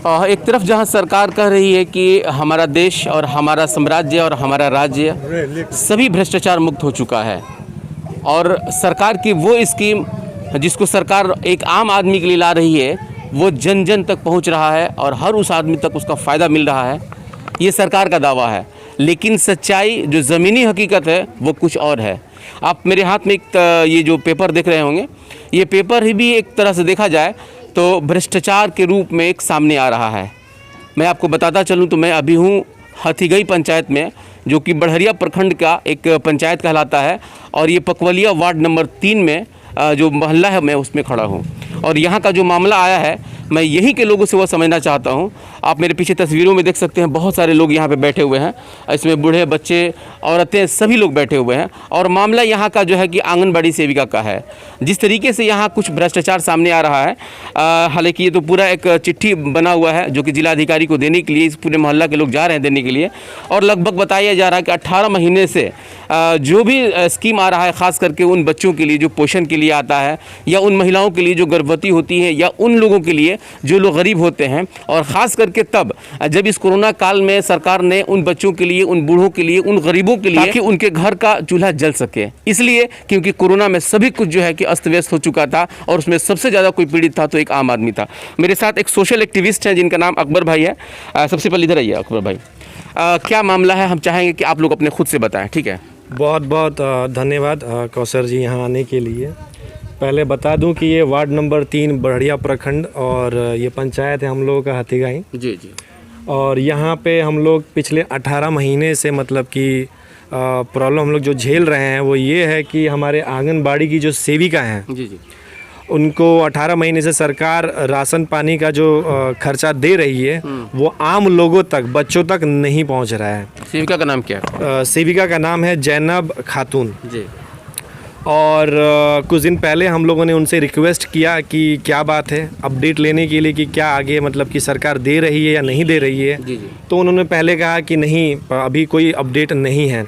एक तरफ जहां सरकार कह रही है कि हमारा देश और हमारा साम्राज्य और हमारा राज्य सभी भ्रष्टाचार मुक्त हो चुका है और सरकार की वो स्कीम जिसको सरकार एक आम आदमी के लिए ला रही है वो जन जन तक पहुंच रहा है और हर उस आदमी तक उसका फ़ायदा मिल रहा है, ये सरकार का दावा है। लेकिन सच्चाई जो ज़मीनी हकीकत है वो कुछ और है। आप मेरे हाथ में एक ये जो पेपर देख रहे होंगे, ये पेपर ही भी एक तरह से देखा जाए तो भ्रष्टाचार के रूप में एक सामने आ रहा है। मैं आपको बताता चलूं तो मैं अभी हूं हथीगई पंचायत में, जो कि बड़हरिया प्रखंड का एक पंचायत कहलाता है और ये पकवलिया वार्ड नंबर 3 में जो मोहल्ला है मैं उसमें खड़ा हूं। और यहाँ का जो मामला आया है मैं यहीं के लोगों से वो समझना चाहता हूँ। आप मेरे पीछे तस्वीरों में देख सकते हैं बहुत सारे लोग यहाँ पे बैठे हुए हैं, इसमें बूढ़े बच्चे औरतें सभी लोग बैठे हुए हैं और मामला यहाँ का जो है कि आंगनबाड़ी सेविका का है। जिस तरीके से यहाँ कुछ भ्रष्टाचार सामने आ रहा है, हालांकि ये तो पूरा एक चिट्ठी बना हुआ है जो कि जिलाधिकारी को देने के लिए इस पूरे मोहल्ला के लोग जा रहे हैं देने के लिए, और लगभग बताया जा रहा है कि 18 महीने से जो भी स्कीम आ रहा है ख़ास करके उन बच्चों के लिए जो पोषण के लिए आता है, या उन महिलाओं के लिए जो गर्भवती होती है, या उन लोगों के लिए जो लोग गरीब होते हैं, और ख़ास करके तब जब इस कोरोना काल में सरकार ने उन बच्चों के लिए, उन बूढ़ों के लिए, उन गरीबों के लिए, ताकि उनके घर का चूल्हा जल सके। इसलिए क्योंकि कोरोना में सभी कुछ जो है कि अस्त व्यस्त हो चुका था और उसमें सबसे ज़्यादा कोई पीड़ित था तो एक आम आदमी था। मेरे साथ एक सोशल एक्टिविस्ट हैं जिनका नाम अकबर भाई है। सबसे पहले इधर आइए अकबर भाई, क्या मामला है, हम चाहेंगे कि आप लोग अपने खुद से बताएं। ठीक है, बहुत बहुत धन्यवाद कौसर जी यहाँ आने के लिए। पहले बता दूं कि ये वार्ड नंबर 3 बड़हरिया प्रखंड और ये पंचायत है हम लोगों का हथीगाई जी जी। और यहाँ पे हम लोग पिछले 18 महीने से मतलब कि प्रॉब्लम हम लोग जो झेल रहे हैं वो ये है कि हमारे आंगनबाड़ी की जो सेविका हैं जी जी, उनको 18 महीने से सरकार राशन पानी का जो खर्चा दे रही है वो आम लोगों तक, बच्चों तक नहीं पहुंच रहा है। सेविका का नाम क्या है? सेविका का नाम है जैनब खातून जी। और कुछ दिन पहले हम लोगों ने उनसे रिक्वेस्ट किया कि क्या बात है, अपडेट लेने के लिए कि क्या आगे मतलब कि सरकार दे रही है या नहीं दे रही है। जी जी। तो उन्होंने पहले कहा कि नहीं, अभी कोई अपडेट नहीं है।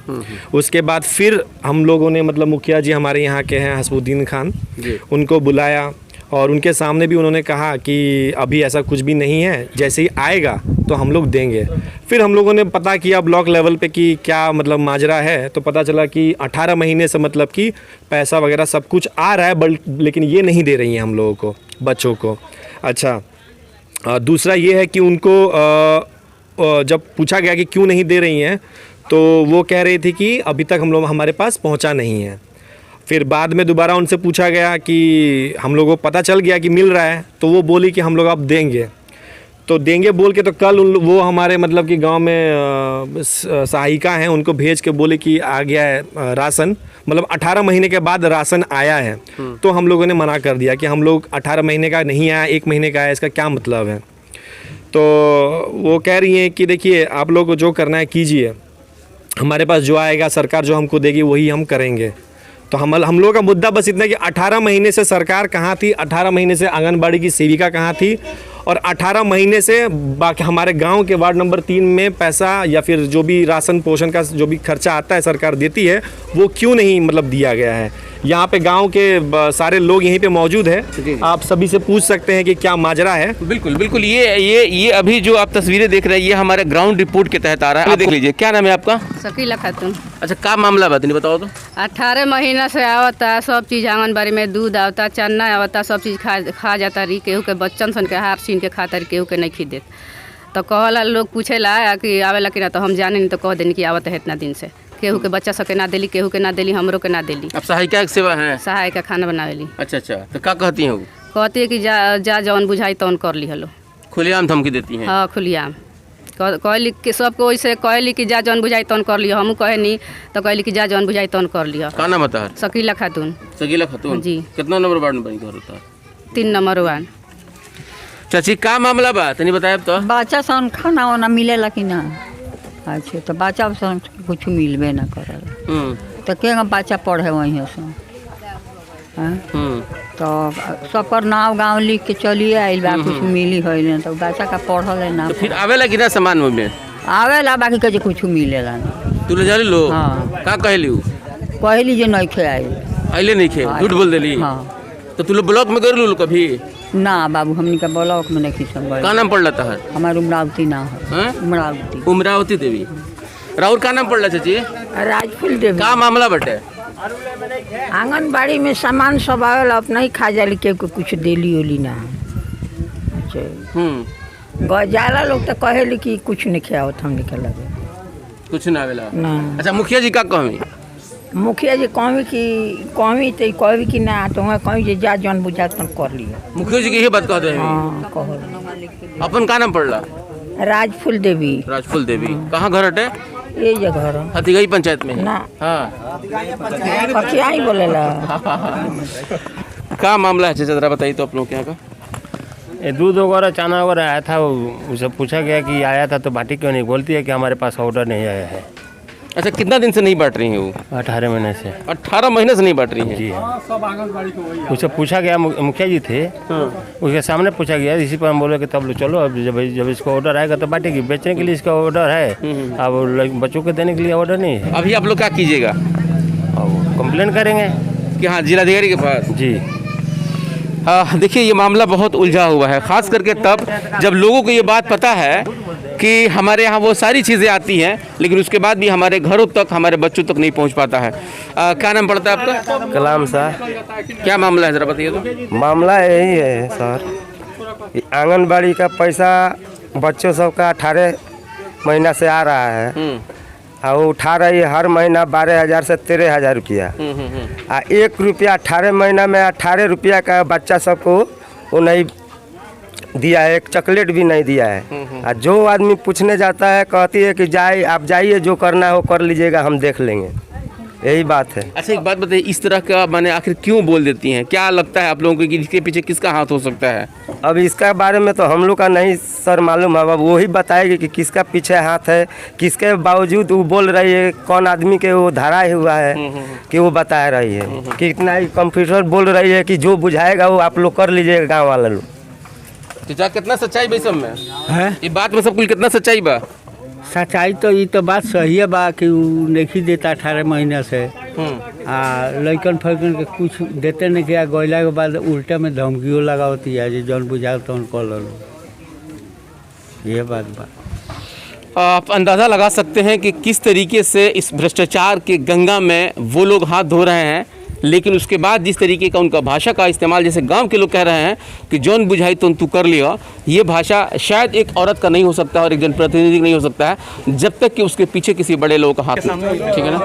उसके बाद फिर हम लोगों ने मतलब मुखिया जी हमारे यहाँ के हैं हसमुद्दीन खान, उनको बुलाया और उनके सामने भी उन्होंने कहा कि अभी ऐसा कुछ भी नहीं है, जैसे ही आएगा तो हम लोग देंगे। फिर हम लोगों ने पता किया ब्लॉक लेवल पे कि क्या मतलब माजरा है, तो पता चला कि 18 महीने से मतलब कि पैसा वगैरह सब कुछ आ रहा है लेकिन ये नहीं दे रही हैं हम लोगों को, बच्चों को। अच्छा, दूसरा ये है कि उनको जब पूछा गया कि क्यों नहीं दे रही हैं तो वो कह रही थी कि अभी तक हमारे पास पहुँचा नहीं है। फिर बाद में दोबारा उनसे पूछा गया कि हम लोगों को पता चल गया कि मिल रहा है, तो वो बोली कि हम लोग अब देंगे। तो देंगे बोल के तो कल वो हमारे मतलब कि गांव में सहायिका हैं, उनको भेज के बोले कि आ गया है राशन, मतलब 18 महीने के बाद राशन आया है। तो हम लोगों ने मना कर दिया कि हम लोग 18 महीने का नहीं आया, 1 महीने का आया, इसका क्या मतलब है। तो वो कह रही हैं कि देखिए आप लोग को जो करना है कीजिए, हमारे पास जो आएगा सरकार जो हमको देगी वही हम करेंगे। तो हम लोगों का मुद्दा बस इतना कि 18 महीने से सरकार कहाँ थी, 18 महीने से आंगनबाड़ी की सेविका कहाँ थी, और 18 महीने से बाकी हमारे गांव के वार्ड नंबर 3 में पैसा या फिर जो भी राशन पोषण का जो भी खर्चा आता है सरकार देती है वो क्यों नहीं मतलब दिया गया है। यहाँ पे गांव के सारे लोग यहीं पे मौजूद हैं, आप सभी से पूछ सकते हैं कि क्या माजरा है। बिल्कुल बिल्कुल, ये अभी जो आप तस्वीरें देख रहे हैं ये हमारे ग्राउंड रिपोर्ट के तहत आ रहा है। देख लीजिए, क्या नाम है आपका? शकीला खातून। अच्छा, क्या मामला बात नहीं बताओ तो। 18 महीना से आवता सब चीज़ आंगनबाड़ी में, दूध आवता, चना आवता, सब चीज़ खा जाता रही। केहू के बच्चन सन के हार छीन के खाता रही, केहू के नहीं खी देत। तो कहला लोग पूछेला कि आवेला कि ना, तो हम जाने नहीं, तो कह देनी कि आवत है इतना दिन से। केहू के बच्चा सबके ना देली, केहू के ना देली, हमरो के ना देली। अब सहायिका एक सेवा है, सहायिका खाना बनावेली। अच्छा अच्छा, तो क्या कहती हैं वो? कहती है कि जा जौन बुझाई तौन कर ली हलो। खुलेआम धमकी देती हैं? हाँ, खुलियाम कहली कि सबको वैसे कहली कि जा जौन बुझाई तौन कर लियो। हमू कहे नहीं तो कहली कि जा जौन बुझाई तौन कर लियो। का नाम बता? शकीला खातून। शकीला खातून जी। कितना नंबर वार्ड में घर होता है? 3 नंबर वार्ड। चाची, का मामला बा तनी बताए तो। बच्चा सन खाना वाना मिलेला कि ना? अच्छा, तो बच्चा सन कुछ मिलबे ना करेला तो के बच्चा पढ़े वहीं सन। तो सबकर नाव गाँव लिख के चलिए आइल बा, कुछ मिली है ना, तो बच्चा का पढ़ल है ना। तो फिर आवेला कि ना सामान में? आवेला, बाकी कहे कुछ मिलेला ना। तू ले जाली लो? हाँ। का कहली? कहली जे नहीं खे आई, आइले नहीं खे, झूठ बोल देली। हाँ। तो तू लोग ब्लॉक में कर लो कभी? ना बाबू हमनी का ब्लॉक में नहीं खिसन का नाम पड़ रहा है? हमार उमरावती ना है। हाँ? उमरावती उमरावती देवी। राहुल का नाम पड़ रहा चाची? राजफूल देवी। का मामला बटे? आंगनबाड़ी में सामान सब आवेला अपना ही खा जाली, के कुछ देली ओली ना। जाला लोग तो कहेली कि कुछ नहीं खियावत हमने के लगे कुछ ना आवेला ना। अच्छा मुखिया जी का कहमी? मुखिया जी कहवी तो कहवी कि ना तो वहाँ कहीं जे जा जौन बुझा तुम कर लियो। मुखिया जी की यही बात कहते हैं। हाँ कहो। अपन का नाम पड़ रहा? राजफूल देवी। राजफूल देवी कहाँ घर हटे? ये जगह हथीगई पंचायत में है? ना। हाँ कखिया ही बोलेला। क्या मामला है चाचा जरा बताइए तो आप लोग के यहाँ का? ये दूध वगैरह चाना वगैरह आया था, उसे पूछा गया कि आया था तो बाटी क्यों नहीं, बोलती है कि हमारे पास ऑर्डर नहीं आया है। अच्छा कितना दिन से नहीं बांट रही है वो? 18 महीने से। 18 महीने से नहीं बांट रही है? जी हाँ। उसे पूछा गया, मुखिया जी थे उसके सामने पूछा गया, इसी पर हम बोले कि तब चलो अब जब इसको ऑर्डर आएगा तो बांटेगी। बेचने के लिए इसका ऑर्डर है, अब बच्चों को देने के लिए ऑर्डर नहीं है। अभी आप लोग क्या कीजिएगा? कंप्लेन करेंगे कि हाँ जिलाधिकारी के पास? जी। देखिए ये मामला बहुत उलझा हुआ है, ख़ास करके तब जब लोगों को ये बात पता है कि हमारे यहाँ वो सारी चीज़ें आती हैं लेकिन उसके बाद भी हमारे घरों तक, हमारे बच्चों तक नहीं पहुँच पाता है। क्या नाम पड़ता है आपका? कलाम सर। क्या मामला है ज़रा बताइए तो। मामला यही है सर, आंगनबाड़ी का पैसा बच्चों सब का 18 महीना से आ रहा है और वो उठा रही है हर महीना 12,000 से 13,000 रुपया। 1 रुपया 18 महीना में 18 रुपया का बच्चा सबको वो नहीं दिया है, एक चॉकलेट भी नहीं दिया है। और जो आदमी पूछने जाता है कहती है कि आप जाइए, जो करना है वो कर लीजिएगा, हम देख लेंगे। यही बात है। अच्छा एक बात बताइए, इस तरह का माने आखिर क्यों बोल देती हैं? क्या लगता है आप लोगों को कि इसके पीछे किसका हाथ हो सकता है? अब इसका बारे में तो हम लोग का नहीं सर मालूम है, अब वही बताएगी कि किसका पीछे हाथ है, किसके बावजूद वो बोल रही है, कौन आदमी के वो धरा हुआ है कि वो बता रही है कि इतना ही कंप्यूटर बोल रही है कि जो बुझाएगा वो आप लोग कर लीजिएगा गाँव वाला लोग। चाचा कितना सच्चाई बा सब में? है ये बात में सब कुछ कितना सच्चाई बा? सच्चाई तो ये तो बात सही है बा कि उ नहीं देता 18 महीना से। लड़कन फैकन के कुछ देते नहीं किया, गोइला के बाद उल्टे में धमकियों लगाती है, जौन बुझा तो कॉल लो। ये बात बा। आप अंदाज़ा लगा सकते हैं कि किस तरीके से इस भ्रष्टाचार के गंगा में वो लोग हाथ धो रहे हैं, लेकिन उसके बाद जिस तरीके का उनका भाषा का इस्तेमाल, जैसे गांव के लोग कह रहे हैं कि जौन बुझाई तो तू कर लिया, ये भाषा शायद एक औरत का नहीं हो सकता और एक जनप्रतिनिधि नहीं हो सकता है जब तक कि उसके पीछे किसी बड़े लोगों का हाथ नहीं। ठीक है ना?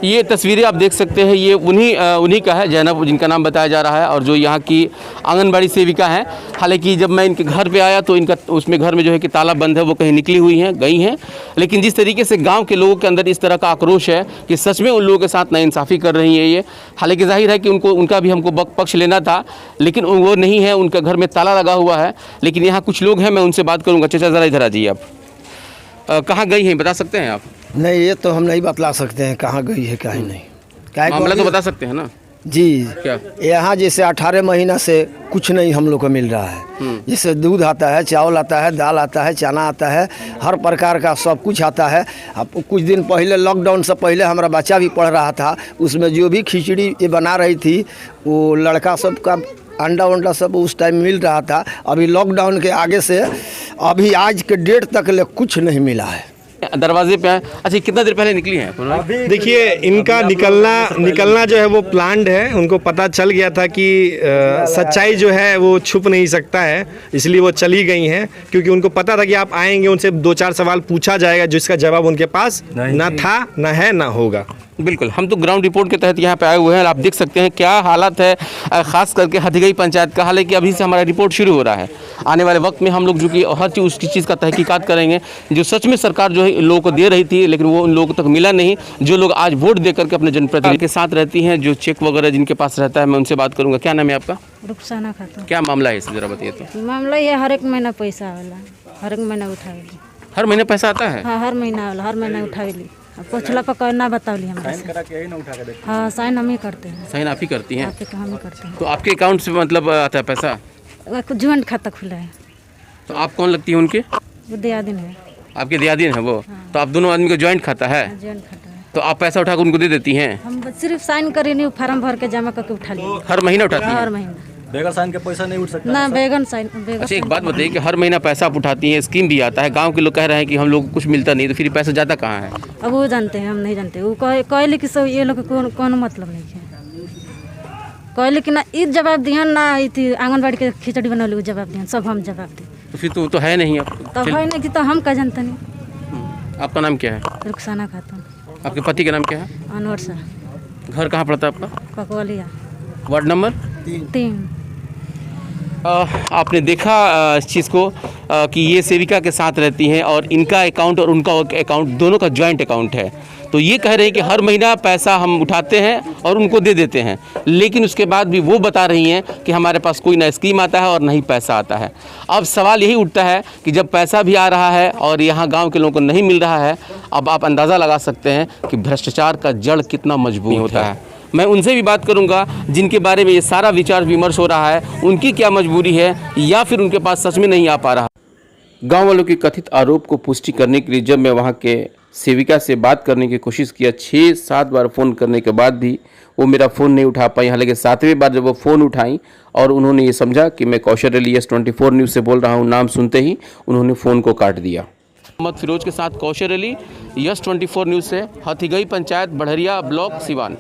ये तस्वीरें आप देख सकते हैं, ये उन्हीं का है, जैनब जिनका नाम बताया जा रहा है और जो यहाँ की आंगनबाड़ी सेविका हैं। हालांकि जब मैं इनके घर पे आया तो इनका उसमें घर में जो है कि ताला बंद है, वो कहीं निकली हुई हैं, गई हैं। लेकिन जिस तरीके से गाँव के लोगों के अंदर इस तरह का आक्रोश है कि सच में उन लोगों के साथ नाइंसाफ़ी कर रही है ये। हालांकि जाहिर है कि उनका भी हमको पक्ष लेना था, लेकिन वो नहीं है, उनके घर में ताला लगा हुआ है। लेकिन यहाँ कुछ लोग हैं, मैं उनसे बात करूँगा। चाचा ज़रा इधर आ जाइए आप। कहाँ गई हैं बता सकते हैं आप? नहीं ये तो हम नहीं बतला सकते हैं कहाँ गई है कहीं नहीं। मामला तो बता सकते हैं ना जी? क्या यहाँ जैसे 18 महीना से कुछ नहीं हम लोग को मिल रहा है। जैसे दूध आता है, चावल आता है, दाल आता है, चना आता है, हर प्रकार का सब कुछ आता है। अब कुछ दिन पहले लॉकडाउन से पहले हमारा बच्चा भी पढ़ रहा था, उसमें जो भी खिचड़ी ये बना रही थी वो लड़का सब का अंडा वंडा सब उस टाइम मिल रहा था। अभी लॉकडाउन के आगे से अभी आज के डेट तक ले कुछ नहीं मिला है। दरवाजे पे है। अच्छा कितना देर पहले निकली हैं? देखिए इनका निकलना जो है वो प्लान्ड है। उनको पता चल गया था कि सच्चाई जो है वो छुप नहीं सकता है, इसलिए वो चली गई हैं, क्योंकि उनको पता था कि आप आएंगे, उनसे 2-4 सवाल पूछा जाएगा जिसका जवाब उनके पास ना था, ना है, ना होगा। बिल्कुल, हम तो ग्राउंड रिपोर्ट के तहत यहाँ पे आए हुए हैं। आप देख सकते हैं क्या हालत है, ख़ास करके हथीगई पंचायत का। हालांकि अभी से हमारा रिपोर्ट शुरू हो रहा है। आने वाले वक्त में हम लोग जो कि हर चीज़ उसकी चीज़ का तहकीकात करेंगे, जो सच में सरकार जो है लोगों को दे रही थी लेकिन वो उन लोगों तक मिला नहीं। जो लोग आज वोट दे करके अपने जनप्रतिनिधि के साथ रहती हैं, जो चेक वगैरह जिनके पास रहता है, मैं उनसे बात करूँगा। क्या नाम है आपका? रुखसाना खातून। क्या मामला है इसे ज़रा बताइए तो। मामला ये हर एक महीना पैसा आवेला, हर एक महीना उठावेली। हर महीने पैसा आता है? हाँ हर महीना आवेला, हर महीना उठावेली। पूछला पर ना बतावली हमरा से। हाँ साइन हम ही करते हैं। साइन आप ही करती हैं? आपके हम ही करते हैं। तो आपके अकाउंट से मतलब आता है पैसा? ज्वाइंट खाता खुला है। तो आप कौन लगती हैं उनके? वो दियादिन है। आपके दियादिन है वो? तो आप दोनों आदमी का ज्वाइंट खाता है? ज्वाइंट खाता है। तो आप पैसा उठाकर उनको दे देती हैं? हम सिर्फ साइन करी नहीं, फार्म भर के जमा करके उठा लिए हर महीना उठाती हैं? हर महीना। बेगर साइन के पैसा नहीं उठ सकता ना बैगन साइन अच्छा, एक बात बताइए कि हर महीना पैसा आप उठाती हैं, स्कीम भी आता है, गांव के लोग कह रहे हैं कि हम लोग को कुछ मिलता नहीं, तो फिर पैसा जाता कहाँ है? अब वो जानते हैं, हम नहीं जानते। वो कहले कि सब ये लोग को कौन मतलब नहीं है। कहले कि ना ईद जवाब दिहन ना आंगनबाड़ी के खिचड़ी बनौली वो जवाब दिहन, सब हम जवाब दी। तो फिर तो है नहीं अब। तब है नहीं कि तो हम का जानते नहीं। आपका नाम क्या है? रुखसाना खातून। आपके पति का नाम क्या है? अनवर शाह। घर कहाँ पड़ता है आपका? ककवलिया। Ward number 3। आपने देखा इस चीज़ को कि ये सेविका के साथ रहती हैं और इनका अकाउंट और उनका अकाउंट दोनों का जॉइंट अकाउंट है। तो ये कह रहे हैं कि हर महीना पैसा हम उठाते हैं और उनको दे देते हैं, लेकिन उसके बाद भी वो बता रही हैं कि हमारे पास कोई ना स्कीम आता है और ना ही पैसा आता है। अब सवाल यही उठता है कि जब पैसा भी आ रहा है और यहाँ गांव के लोगों को नहीं मिल रहा है, अब आप अंदाज़ा लगा सकते हैं कि भ्रष्टाचार का जड़ कितना मजबूत होता है। मैं उनसे भी बात करूंगा जिनके बारे में ये सारा विचार विमर्श हो रहा है, उनकी क्या मजबूरी है या फिर उनके पास सच में नहीं आ पा रहा। गांव वालों के कथित आरोप को पुष्टि करने के लिए जब मैं वहां के सेविका से बात करने की कोशिश किया, 6-7 बार फ़ोन करने के बाद भी वो मेरा फ़ोन नहीं उठा पाई। हालांकि 7वें बार जब वो फ़ोन उठाई और उन्होंने ये समझा कि मैं कौशल अली यस24 न्यूज़ से बोल रहा हूँ, नाम सुनते ही उन्होंने फ़ोन को काट दिया। मोहम्मद फिरोज के साथ कौशल अली, यस24 न्यूज़ से, हाथीगई पंचायत, बढ़रिया ब्लॉक, सिवान।